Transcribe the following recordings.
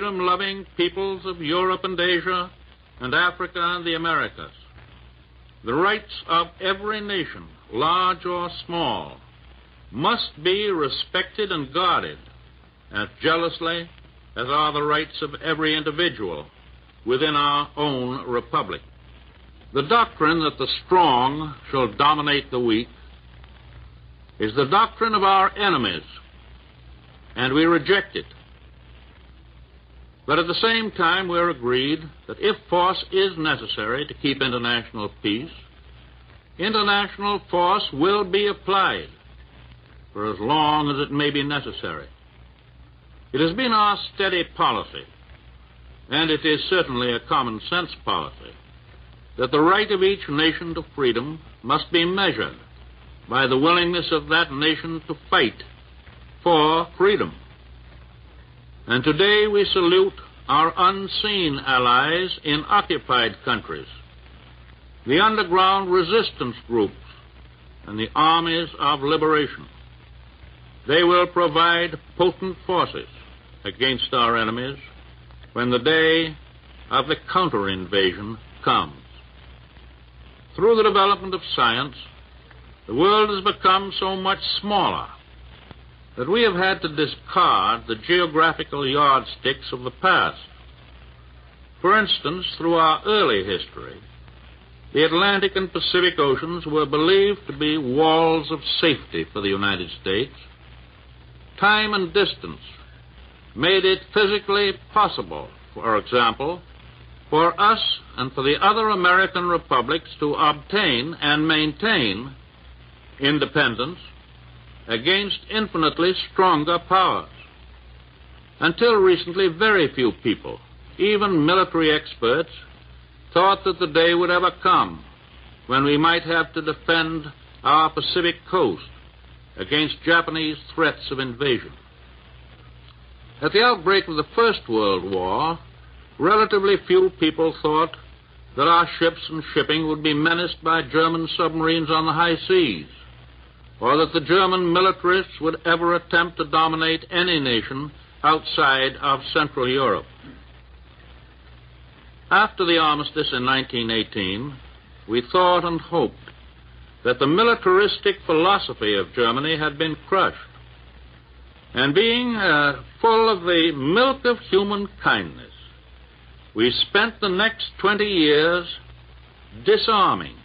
freedom-loving peoples of Europe and Asia and Africa and the Americas. The rights of every nation, large or small, must be respected and guarded as jealously as are the rights of every individual within our own republic. The doctrine that the strong shall dominate the weak is the doctrine of our enemies, and we reject it. But at the same time, we're agreed that if force is necessary to keep international peace, international force will be applied for as long as it may be necessary. It has been our steady policy, and it is certainly a common sense policy, that the right of each nation to freedom must be measured by the willingness of that nation to fight for freedom. And today we salute our unseen allies in occupied countries, the underground resistance groups, and the armies of liberation. They will provide potent forces against our enemies when the day of the counter-invasion comes. Through the development of science, the world has become so much smaller that we have had to discard the geographical yardsticks of the past. For instance, through our early history, the Atlantic and Pacific Oceans were believed to be walls of safety for the United States. Time and distance made it physically possible, for example, for us and for the other American republics to obtain and maintain independence against infinitely stronger powers. Until recently, very few people, even military experts, thought that the day would ever come when we might have to defend our Pacific coast against Japanese threats of invasion. At the outbreak of the First World War, relatively few people thought that our ships and shipping would be menaced by German submarines on the high seas, or that the German militarists would ever attempt to dominate any nation outside of Central Europe. After the armistice in 1918, we thought and hoped that the militaristic philosophy of Germany had been crushed, and being full of the milk of human kindness, we spent the next 20 years disarming,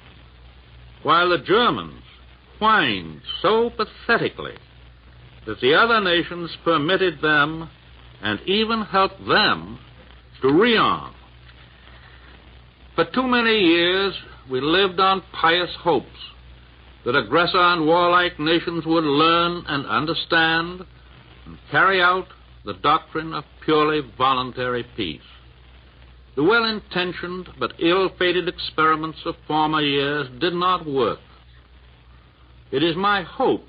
while the Germans whined so pathetically that the other nations permitted them and even helped them to rearm. For too many years, we lived on pious hopes that aggressor and warlike nations would learn and understand and carry out the doctrine of purely voluntary peace. The well-intentioned but ill-fated experiments of former years did not work. It is my hope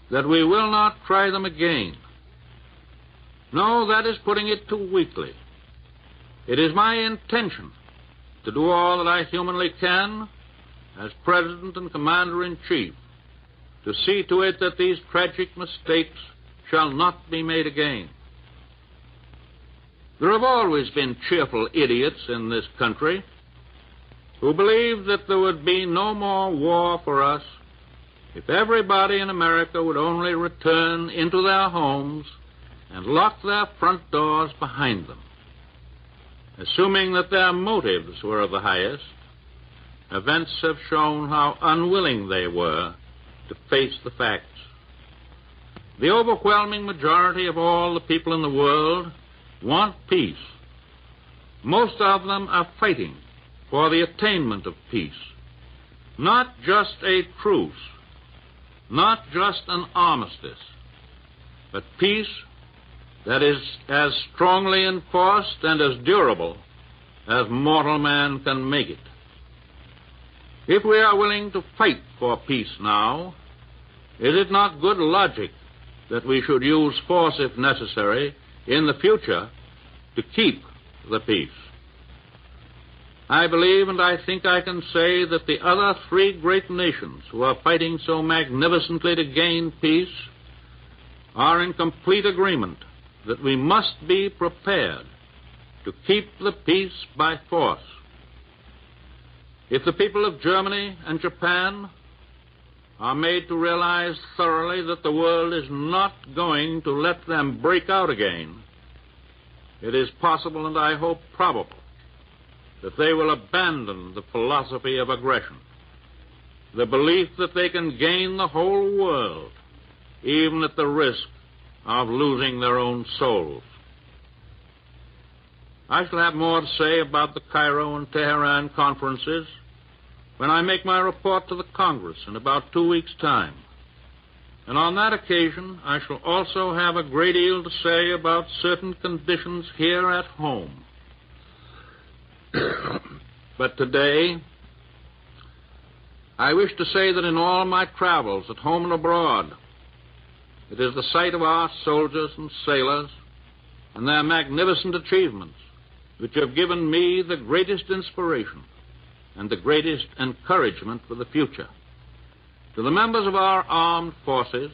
that we will not try them again. No, that is putting it too weakly. It is my intention to do all that I humanly can as President and Commander-in-Chief to see to it that these tragic mistakes shall not be made again. There have always been cheerful idiots in this country who believed that there would be no more war for us if everybody in America would only return into their homes and lock their front doors behind them. Assuming that their motives were of the highest, events have shown how unwilling they were to face the facts. The overwhelming majority of all the people in the world want peace. Most of them are fighting for the attainment of peace. Not just a truce, not just an armistice, but peace that is as strongly enforced and as durable as mortal man can make it. If we are willing to fight for peace now, is it not good logic that we should use force, if necessary, in the future to keep the peace? I believe and I think I can say that the other three great nations who are fighting so magnificently to gain peace are in complete agreement that we must be prepared to keep the peace by force. If the people of Germany and Japan are made to realize thoroughly that the world is not going to let them break out again, it is possible, and I hope probable, that they will abandon the philosophy of aggression, the belief that they can gain the whole world, even at the risk of losing their own souls. I shall have more to say about the Cairo and Tehran conferences when I make my report to the Congress in about 2 weeks' time. And on that occasion, I shall also have a great deal to say about certain conditions here at home. But today, I wish to say that in all my travels, at home and abroad, it is the sight of our soldiers and sailors and their magnificent achievements which have given me the greatest inspiration and the greatest encouragement for the future. To the members of our armed forces,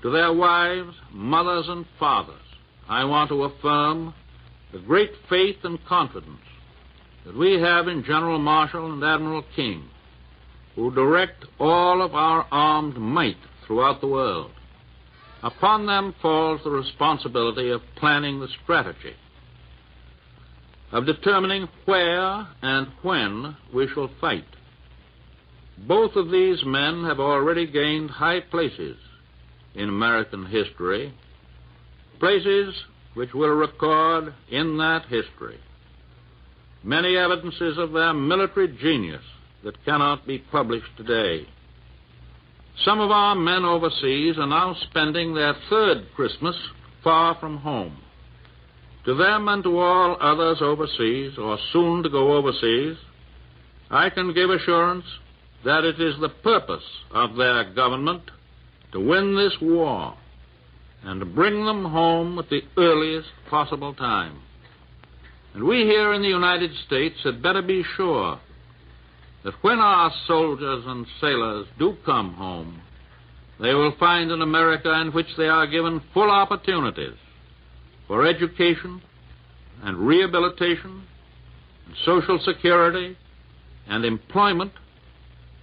to their wives, mothers, and fathers, I want to affirm the great faith and confidence that we have in General Marshall and Admiral King, who direct all of our armed might throughout the world. Upon them falls the responsibility of planning the strategy, of determining where and when we shall fight. Both of these men have already gained high places in American history, places which will record in that history many evidences of their military genius that cannot be published today. Some of our men overseas are now spending their third Christmas far from home. To them and to all others overseas, or soon to go overseas, I can give assurance that it is the purpose of their government to win this war and to bring them home at the earliest possible time. And we here in the United States had better be sure that when our soldiers and sailors do come home, they will find an America in which they are given full opportunities for education and rehabilitation and social security and employment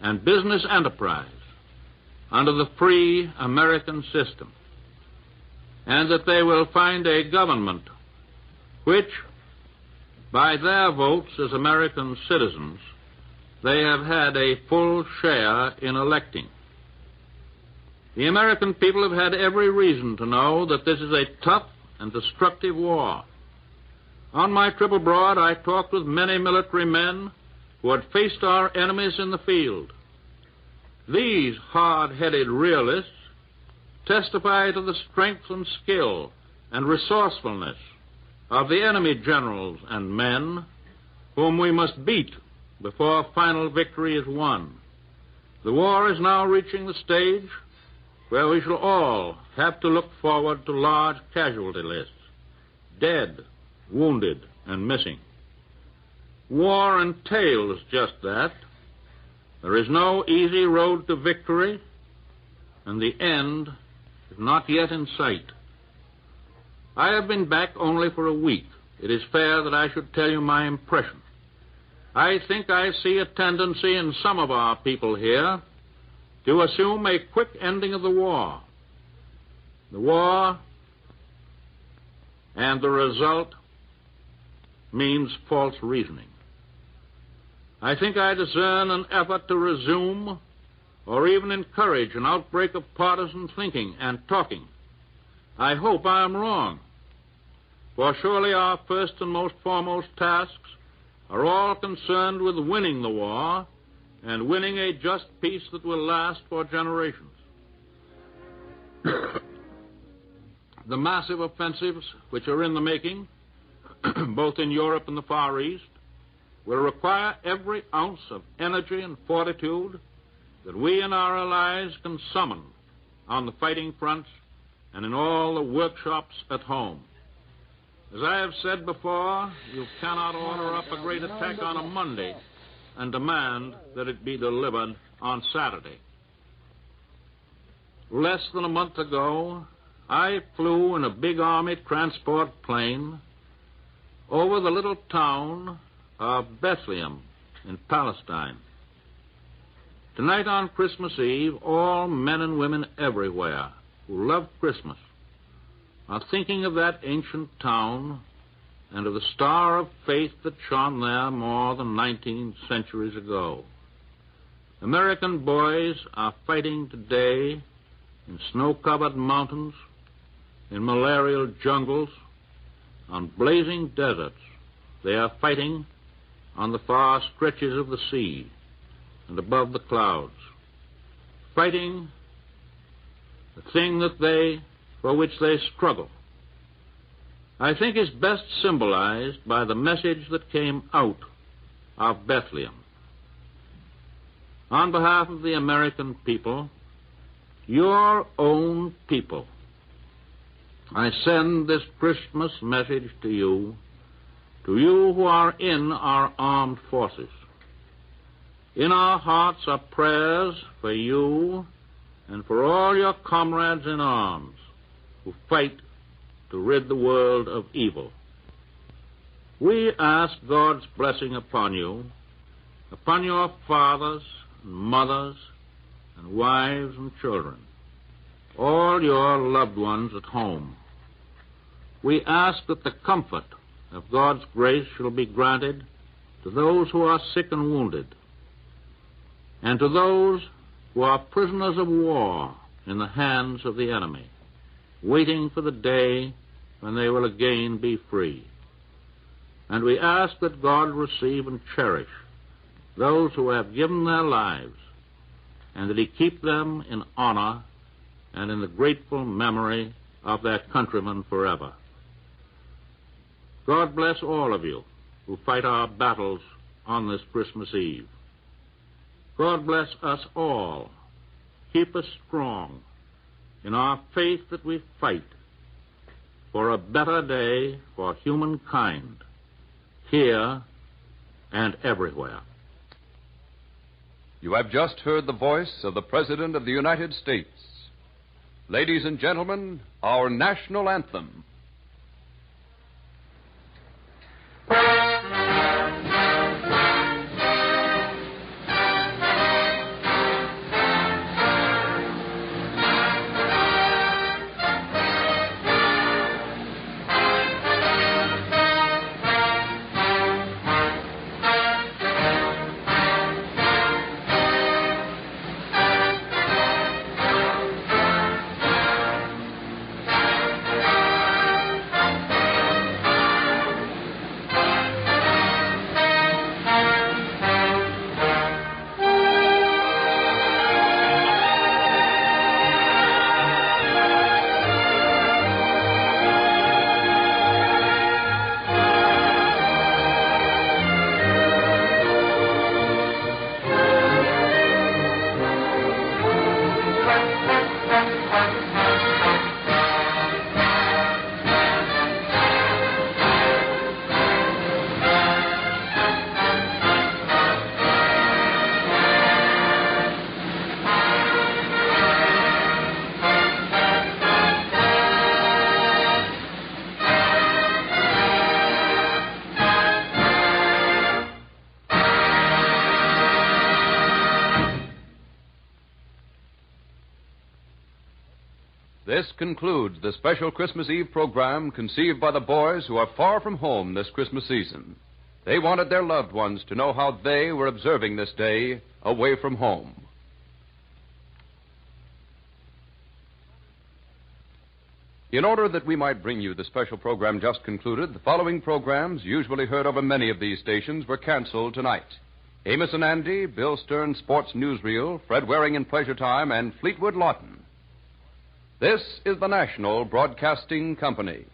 and business enterprise under the free American system, and that they will find a government which, by their votes as American citizens, they have had a full share in electing. The American people have had every reason to know that this is a tough and destructive war. On my trip abroad, I talked with many military men who had faced our enemies in the field. These hard-headed realists testify to the strength and skill and resourcefulness of the enemy generals and men whom we must beat before final victory is won. The war is now reaching the stage where we shall all have to look forward to large casualty lists, dead, wounded, and missing. War entails just that. There is no easy road to victory, and the end is not yet in sight. I have been back only for a week. It is fair that I should tell you my impression. I think I see a tendency in some of our people here to assume a quick ending of the war. The war and the result means false reasoning. I think I discern an effort to resume or even encourage an outbreak of partisan thinking and talking. I hope I am wrong, for surely our first and most foremost tasks are all concerned with winning the war and winning a just peace that will last for generations. The massive offensives which are in the making, both in Europe and the Far East, will require every ounce of energy and fortitude that we and our allies can summon on the fighting fronts and in all the workshops at home. As I have said before, you cannot order up a great attack on a Monday and demand that it be delivered on Saturday. Less than a month ago, I flew in a big Army transport plane over the little town of Bethlehem in Palestine. Tonight on Christmas Eve, all men and women everywhere who love Christmas are thinking of that ancient town and of the star of faith that shone there more than 19 centuries ago. American boys are fighting today in snow-covered mountains, in malarial jungles, on blazing deserts. They are fighting on the far stretches of the sea and above the clouds, fighting the thing for which they struggle. I think is best symbolized by the message that came out of Bethlehem. On behalf of the American people, your own people, I send this Christmas message to you who are in our armed forces. In our hearts are prayers for you and for all your comrades in arms who fight to rid the world of evil. We ask God's blessing upon you, upon your fathers and mothers and wives and children, all your loved ones at home. We ask that the comfort of God's grace shall be granted to those who are sick and wounded, and to those who are prisoners of war in the hands of the enemy, waiting for the day when they will again be free. And we ask that God receive and cherish those who have given their lives, and that he keep them in honor and in the grateful memory of their countrymen forever. God bless all of you who fight our battles on this Christmas Eve. God bless us all. Keep us strong in our faith that we fight for a better day for humankind, here and everywhere. You have just heard the voice of the President of the United States. Ladies and gentlemen, our national anthem. This concludes the special Christmas Eve program conceived by the boys who are far from home this Christmas season. They wanted their loved ones to know how they were observing this day away from home. In order that we might bring you the special program just concluded, the following programs, usually heard over many of these stations, were canceled tonight. Amos and Andy, Bill Stern's Sports Newsreel, Fred Waring in Pleasure Time, and Fleetwood Lawton. This is the National Broadcasting Company.